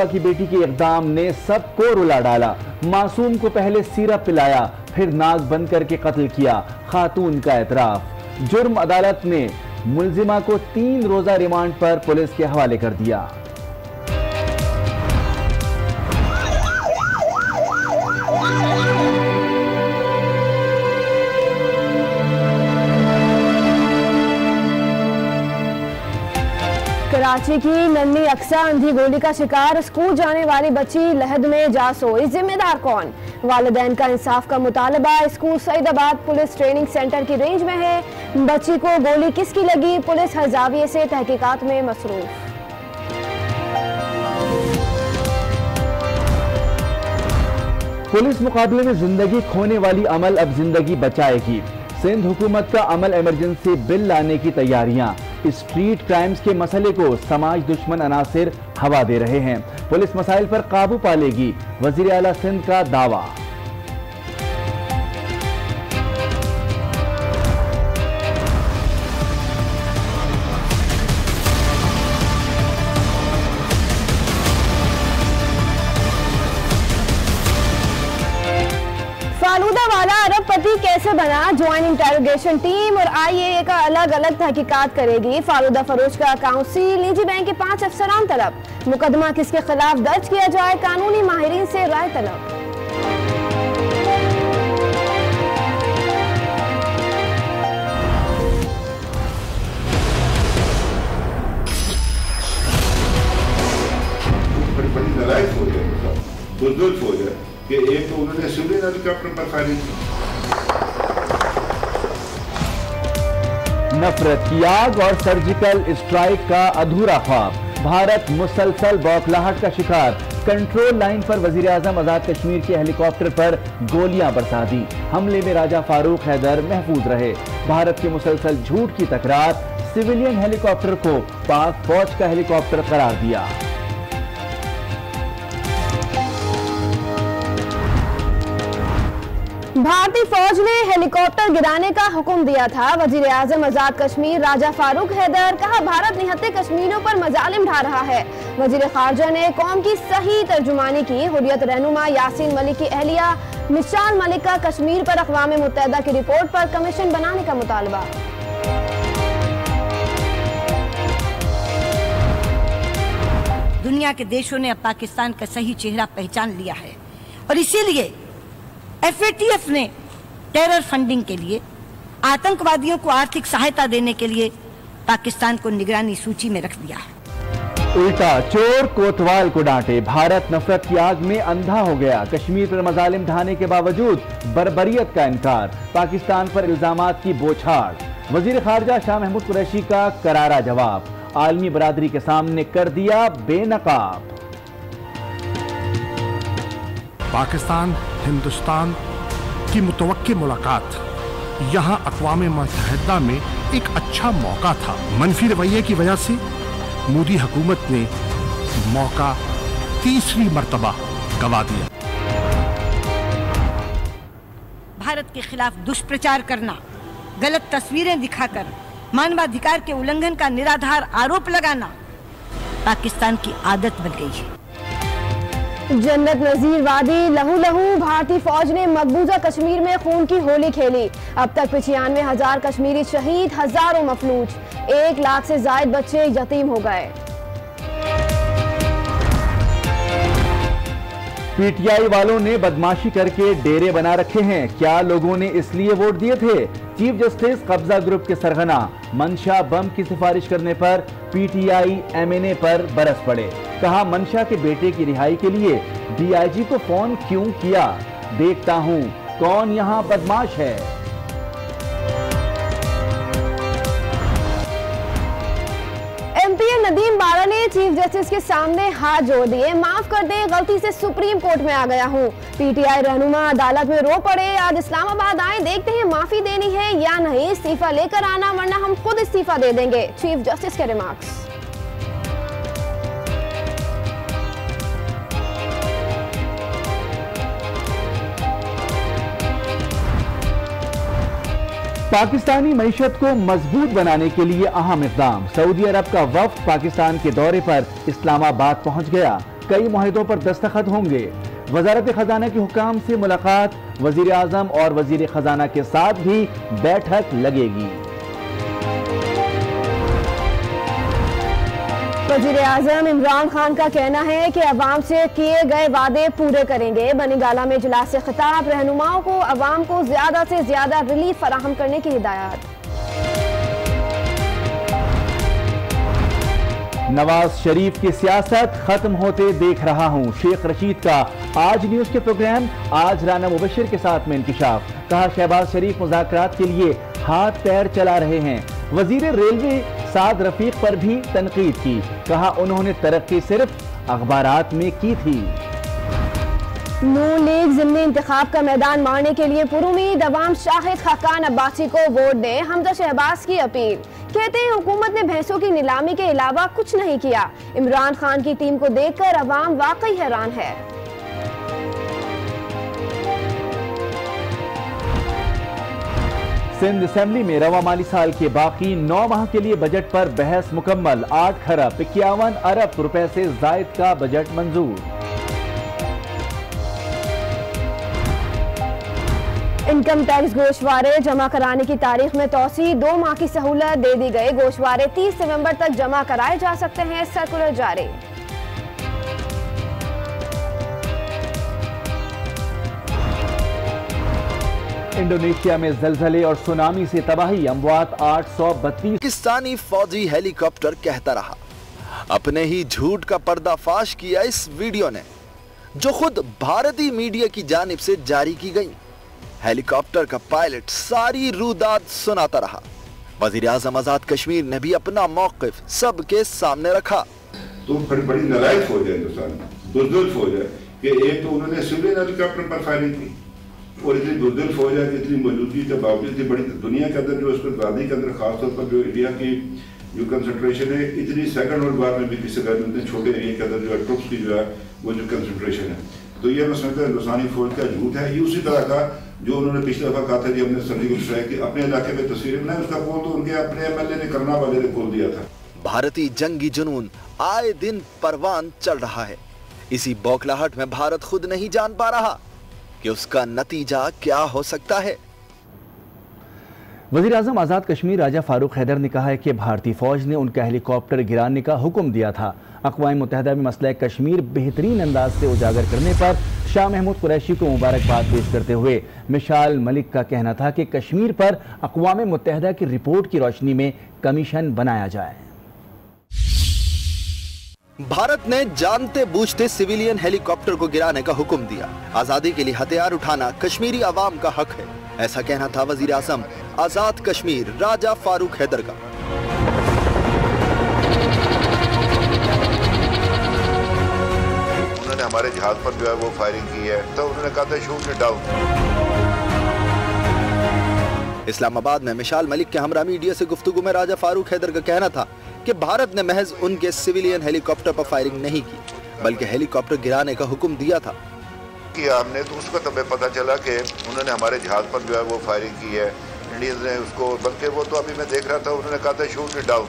की बेटी के इक़दाम ने सबको रुला डाला। मासूम को पहले सिरप पिलाया, फिर नाक बंद करके कत्ल किया। खातून का एतराफ। जुर्म अदालत ने मुलजिमा को 3 रोजा रिमांड पर पुलिस के हवाले कर दिया। कराची की नन्ही अक्सा अंधी गोली का शिकार स्कूल जाने वाली बच्ची लहद में जा सोई। जिम्मेदार कौन? वालिदैन का इंसाफ का मुतालबा। School Saidabad police training centre की रेंज में है। बच्ची को गोली किसकी लगी? पुलिस हर जाविये से तहकीकात में मसरूफ। पुलिस मुकाबले में जिंदगी खोने वाली अमल अब जिंदगी बचाएगी। सिंध हुकूमत का अमल इमरजेंसी बिल लाने की तैयारियां। स्ट्रीट क्राइम्स के मसले को समाज दुश्मन अनासिर हवा दे रहे हैं। पुलिस मसाइल पर काबू पा लेगी, वजीर आला सिंध का दावा। फालूदा वाला अरबपति कैसे बना? ज्वाइंट इंटेरोगेशन टीम और IAA का अलग अलग तहकीकात करेगी। फालूदा फरोश का अकाउंट सील। निजी बैंक के 5 अफसरान तलब। मुकदमा किसके खिलाफ दर्ज किया जाए? कानूनी माहिरीन से राय तलब। बड़ी नाराज हो गए, बुजुर्ग हो गए कि एक तो उन्होंने सिविल हेलीकॉप्टर पर फायरिंग की। नफरत की आग और सर्जिकल स्ट्राइक का अधूरा ख्वाब। भारत मुसलसल बौखलाहट का शिकार। कंट्रोल लाइन पर वजीर आजम आजाद कश्मीर के हेलीकॉप्टर पर गोलियां बरसा दी। हमले में राजा फारूक हैदर महफूज रहे। भारत के मुसलसल झूठ की तकरार। सिविलियन हेलीकॉप्टर को पाक फौज का हेलीकॉप्टर करार दिया। भारतीय फौज ने हेलीकॉप्टर गिराने का हुक्म दिया था। वजीर आजम आजाद कश्मीर राजा फारूक हैदर कहा, भारत निहत्ते कश्मीरियों पर मजालिम ढा रहा है। वजीर खारजा ने कौम की सही तर्जुमानी की। हुर्रियत रहनुमा यासीन मलिक की अहलिया मिसाल मलिक का कश्मीर पर अक़वाम मुत्तहिदा की रिपोर्ट पर कमीशन बनाने का मुतालबा। दुनिया के देशों ने अब पाकिस्तान का सही चेहरा पहचान लिया है और इसीलिए FATF ने टेरर फंडिंग के लिए, आतंकवादियों को आर्थिक सहायता देने के लिए पाकिस्तान को निगरानी सूची में रख दिया है। उल्टा चोर कोतवाल को डांटे। भारत नफरत की आग में अंधा हो गया। कश्मीर पर मजालिम ढाने के बावजूद बर्बरियत का इनकार। पाकिस्तान पर इल्जामात की बौछार। वजीर खारजा शाह महमूद कुरैशी का करारा जवाब। आलमी बरादरी के सामने कर दिया बेनकाब। पाकिस्तान हिंदुस्तान की मुतवक्की मुलाकात यहाँ अक़वाम मुत्तहिदा में एक अच्छा मौका था। मनफी रवैये की वजह से मोदी हुकूमत ने मौका तीसरी मर्तबा गंवा दिया। भारत के खिलाफ दुष्प्रचार करना, गलत तस्वीरें दिखाकर मानवाधिकार के उल्लंघन का निराधार आरोप लगाना पाकिस्तान की आदत बन गई है। जन्नत नजीर वादी लहू लहू। भारतीय फौज ने मकबूजा कश्मीर में खून की होली खेली। अब तक 95,000 कश्मीरी शहीद, हजारों मफलूज। 1 लाख से ज्यादा बच्चे यतीम हो गए। PTI वालों ने बदमाशी करके डेरे बना रखे हैं। क्या लोगों ने इसलिए वोट दिए थे? चीफ जस्टिस कब्जा ग्रुप के सरगना मंशा बम की सिफारिश करने पर PTI MNA पर बरस पड़े। कहा, मंशा के बेटे की रिहाई के लिए DIG को फोन क्यों किया? देखता हूं कौन यहां बदमाश है। नदीम बारा ने चीफ जस्टिस के सामने हाथ जोड़ दिए। माफ कर दे, गलती से सुप्रीम कोर्ट में आ गया हूँ। PTI रहनुमा अदालत में रो पड़े। आज इस्लामाबाद आए, देखते हैं माफी देनी है या नहीं। इस्तीफा लेकर आना वरना हम खुद इस्तीफा दे देंगे, चीफ जस्टिस के रिमार्क्स। पाकिस्तानी मईशत को मजबूत बनाने के लिए अहम इक़दाम। सऊदी अरब का वफ्द पाकिस्तान के दौरे पर इस्लामाबाद पहुंच गया। कई मुआहिदों पर दस्तखत होंगे। वजारत खजाना के हुकाम से मुलाकात, वजीर आजम और वजीर खजाना के साथ भी बैठक लगेगी। वजीर आजम इमरान खान का कहना है कि अवाम से किए गए वादे पूरे करेंगे। बनीगाला में इजलास खिताब, रहनुमाओं को अवाम को ज्यादा से ज्यादा रिलीफ फराहम करने की हिदायत। नवाज शरीफ की सियासत खत्म होते देख रहा हूं, शेख रशीद का आज न्यूज के प्रोग्राम आज राना मुबशिर के साथ में इंकिशाफ। कहा शहबाज शरीफ मुज़ाकरात के लिए हाथ पैर चला रहे हैं। वजीर रेलवे साद रफीक पर भी तनकीद की, कहा उन्होंने तरक्की सिर्फ अखबारात में की थी। नून लीग ज़िमनी इंतखाब का मैदान मारने के लिए पुरुमीद अवाम शाहिद खाकान अब्बासी को वोट दें, हमजा शहबाज की अपील। कहते हैं हुकूमत ने भैंसों की नीलामी के अलावा कुछ नहीं किया। इमरान खान की टीम को देखकर अवाम वाकई हैरान है। सिंध असेंबली में रवा माली साल के बाकी 9 माह के लिए बजट पर बहस मुकम्मल। 8 खरब 51 अरब रुपए से जायद का बजट मंजूर। इनकम टैक्स गोशवारे जमा कराने की तारीख में तोसी, 2 माह की सहूलत दे दी गई। गोशवारे 30 सितंबर तक जमा कराए जा सकते हैं, सर्कुलर जारी। इंडोनेशिया में जलजले और सुनामी से तबाही, अमवात 832। पाकिस्तानी फौजी हेलीकॉप्टर कहता रहा। अपने ही झूठ का पर्दाफाश किया इस वीडियो ने, जो खुद भारतीय मीडिया की जानिब से जारी की गई। हेलीकॉप्टर का पायलट सारी रूदाद सुनाता रहा। वजीर आजम आजाद कश्मीर ने भी अपना मौक़िफ़ सबके सामने रखा। तो बड़ी नालायक फौज है हिंदुस्तान में, बुज़दिल फौज है कि एक तो उन्होंने सिविलियन हेलीकॉप्टर पर फायरिंग की और इतनी बुज़दिल फौज है कि इतनी मौजूदगी के बावजूद बड़ी दुनिया के अंदर जो उसको आबादी के अंदर खासतौर पर जो इंडिया की जो कंसंट्रेशन है, इतनी सेकंड वर्ल्ड वार में भी किसी इतने छोटे एरिया के अंदर जो है ट्रुप्स की जो है वो जो कंसंट्रेशन है, तो ये मैं समझता हूँ हिंदुस्तानी फौज का झूठ है। ये उसी तरह का जो उन्होंने पिछले दफा कहा था कि हमने सर्जिकल स्ट्राइक की अपने इलाके में तस्वीरें बनाई, उसका पोल तो उनके अपने एमएलए ने करना वाले ने खोल दिया था। भारतीय जंगी जुनून आए दिन परवान चल रहा है। इसी बौखलाहट में भारत खुद नहीं जान पा रहा कि उसका नतीजा क्या हो सकता है। वज़ीर आज़म आज़ाद कश्मीर राजा फारूक हैदर ने कहा है कि भारतीय फौज ने उनका हेलीकॉप्टर गिराने का हुक्म दिया था। अक़वाम मुत्तहिदा में मसला कश्मीर बेहतरीन अंदाज से उजागर करने पर शाह महमूद कुरैशी को मुबारकबाद पेश करते हुए मिशाल मलिक का कहना था कि कश्मीर पर अक़वाम मुत्तहिदा की रिपोर्ट की रोशनी में कमीशन बनाया जाए। भारत ने जानते बूझते सिविलियन हेलीकॉप्टर को गिराने का हुक्म दिया। आजादी के लिए हथियार उठाना कश्मीरी अवाम का हक है, ऐसा कहना था वजीर आज़म आजाद कश्मीर राजा फारूक हैदर का। उन्होंने हमारे जहाज पर जो है वो फायरिंग की है, तो उन्होंने कहा था शूट इट डाउन। इस्लामाबाद में मिशाल मलिक के हमरा मीडिया से गुफ्तगू में राजा फारूक हैदर का कहना था कि भारत ने महज उनके सिविलियन हेलीकॉप्टर पर फायरिंग नहीं की, बल्कि हेलीकॉप्टर गिराने का हुक्म दिया था। किया हमने तो उसको तब पता चला कि उन्होंने हमारे जहाज पर जो है वो फायरिंग की है, इंडियंस ने उसको, बल्कि वो तो अभी मैं देख रहा था उन्होंने कहा था शूट इट डाउन।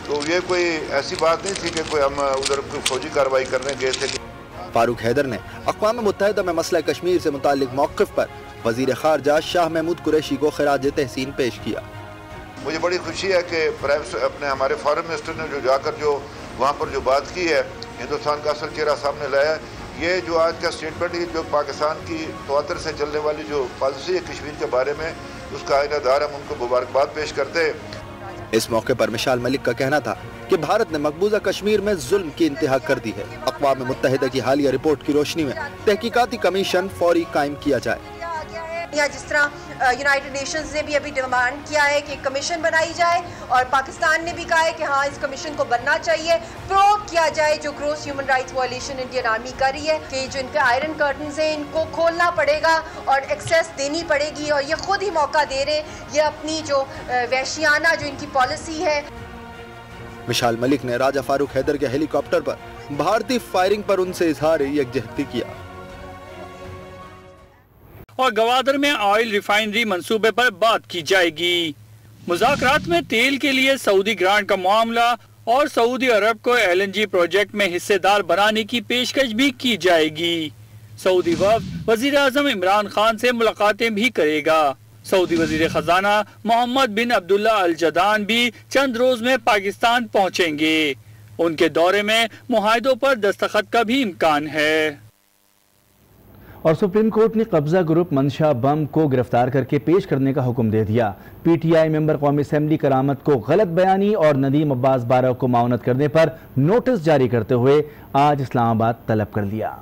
तो ये कोई ऐसी बात नहीं थी कि कोई हम उधर कोई फौजी कार्रवाई करने गए थे। फारूक हैदर ने अक़वाम मुत्तहिदा में मसला कश्मीर से मुताल्लिक मौक़िफ़ पर वज़ीर ख़ारजा शाह महमूद कुरैशी को खिराज तहसीन पेश किया। मुझे बड़ी खुशी है कि अपने हमारे फॉरेन मिनिस्टर ने जो जाकर जो वहाँ पर जो बात की है, हिंदुस्तान का असल चेहरा सामने लाया है। ये जो आज का स्टेटमेंट है, जो पाकिस्तान की तवातर से चलने वाली जो पॉलिसी है कश्मीर के बारे में, उसका आइनादार हम उनको मुबारकबाद पेश करते हैं। इस मौके पर मिशाल मलिक का कहना था कि भारत ने मकबूजा कश्मीर में जुल्म की इंतहा कर दी है। अक़वाम मुत्तहिदा की हालिया रिपोर्ट की रोशनी में तहकीकाती कमीशन फौरी कायम किया जाए। या जिस तरह यूनाइटेड नेशंस ने भी अभी डिमांड किया है कि कमीशन बनाई जाए, और पाकिस्तान ने भी कहा है कि हाँ इस कमीशन को बनना चाहिए, प्रोब किया जाए जो gross human rights violation Indian army कर रही है, कि जो इनके आयरन कर्टन्स हैं इनको खोलना पड़ेगा और एक्सेस देनी पड़ेगी, और ये खुद ही मौका दे रहे, ये अपनी जो वहशियाना जो इनकी पॉलिसी है। मिशाल मलिक ने राजा फारूक हैदर के हेलीकॉप्टर पर भारतीय फायरिंग पर उनसे इजहार यकजहती किया। और गवादर में ऑयल रिफाइनरी मंसूबे पर बात की जाएगी। मुज़ाकरात में तेल के लिए सऊदी ग्रांट का मामला और सऊदी अरब को LNG प्रोजेक्ट में हिस्सेदार बनाने की पेशकश भी की जाएगी। सऊदी वफद वजीर आजम इमरान खान से मुलाकातें भी करेगा। सऊदी वजीर खजाना मोहम्मद बिन अब्दुल्ला अल जदान भी चंद रोज में पाकिस्तान पहुंचेंगे। उनके दौरे में मुआहदों पर दस्तखत का भी इम्कान है। और सुप्रीम कोर्ट ने कब्जा ग्रुप मंशा बम को गिरफ्तार करके पेश करने का हुक्म दे दिया। PTI मेंबर कौमी असेंबली करामत को गलत बयानी और नदीम अब्बास बारा को माउनत करने पर नोटिस जारी करते हुए आज इस्लामाबाद तलब कर लिया।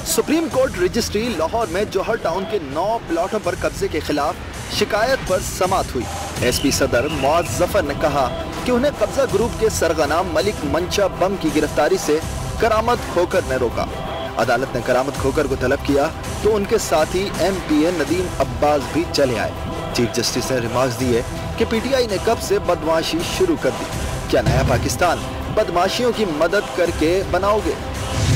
सुप्रीम कोर्ट रजिस्ट्री लाहौर में जौहर टाउन के 9 प्लॉटों पर कब्जे के खिलाफ शिकायत पर समाअत हुई। SP सदर मौज जफर ने कहा कि उन्हें कब्जा ग्रुप के सरगना मलिक मंशा बम की गिरफ्तारी से करामत खोकर ने रोका। अदालत ने करामत खोकर को तलब किया तो उनके साथी MPA नदीम अब्बास भी चले आए। चीफ जस्टिस ने रिमार्क्स दिए कि PTI ने कब से बदमाशी शुरू कर दी। क्या नया पाकिस्तान बदमाशियों की मदद करके बनाओगे?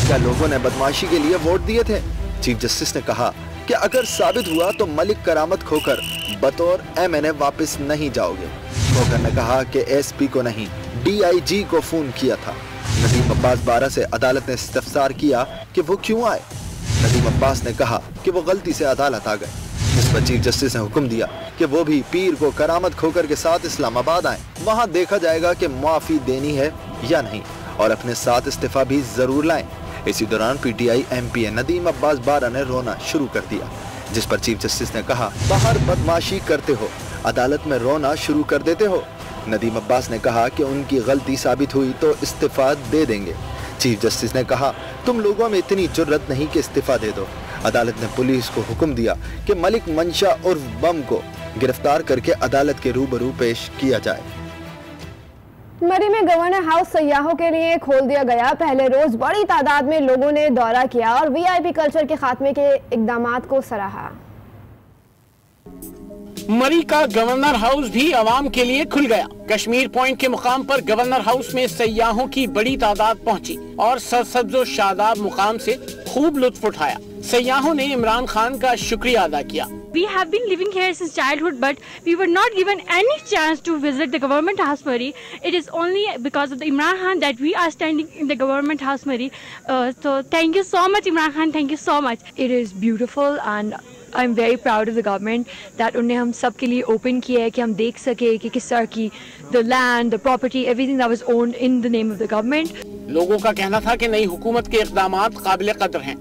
क्या लोगों ने बदमाशी के लिए वोट दिए थे? चीफ जस्टिस ने कहा कि अगर साबित हुआ तो मलिक करामत खोकर बतौर MNA वापस नहीं जाओगे। खोकर ने कहा कि SP को नहीं DIG को फोन किया था। नदीम अब्बास बारा से अदालत ने इस्तफसार किया कि वो क्यों आए। नदीम अब्बास ने कहा कि वो गलती से अदालत आ गए। इस पर चीफ जस्टिस ने हुक्म दिया कि वो भी पीर को करामत खोकर के साथ इस्लामाबाद आए। वहाँ देखा जाएगा कि माफी देनी है या नहीं और अपने साथ इस्तीफा भी जरूर लाएं। इसी दौरान PTI MPA नदीम अब्बास बारा ने रोना शुरू कर दिया, जिस पर चीफ जस्टिस ने कहा बाहर बदमाशी करते हो, अदालत में रोना शुरू कर देते हो। नदीम अब्बास ने कहा कि उनकी गलती साबित हुई तो इस्तीफा दे देंगे। चीफ जस्टिस ने कहा तुम लोगों में इतनी जुर्रत नहीं कि इस्तीफा दे दो। अदालत ने पुलिस को हुक्म दिया कि मलिक मंशा उर्फ बम को गिरफ्तार करके अदालत के रूबरू पेश किया जाए। मरी में गवर्नर हाउस सयाहों के लिए खोल दिया गया। पहले रोज बड़ी तादाद में लोगों ने दौरा किया और VIP कल्चर के खात्मे के इकदामात को सराहा। मरी का गवर्नर हाउस भी आवाम के लिए खुल गया। कश्मीर पॉइंट के मुकाम पर गवर्नर हाउस में सयाहों की बड़ी तादाद पहुंची और सरसब्ज व शादाब मुकाम से खूब लुत्फ उठाया। सयाहों ने इमरान खान का शुक्रिया अदा किया। We have been living here since childhood, but we were not given any chance to visit the government house Murray. It is only because of the Imran Khan that we are standing in the government house Murray. So thank you so much Imran Khan, thank you so much. It is beautiful and I'm very proud of the government that उन्हें हम सब के लिए open किया है कि हम देख सके कि किस तरह की the land, the property, everything that was owned in the name of the government. लोगों का कहना था कि नई हुकूमत के इक़दामात काबिल कदर हैं।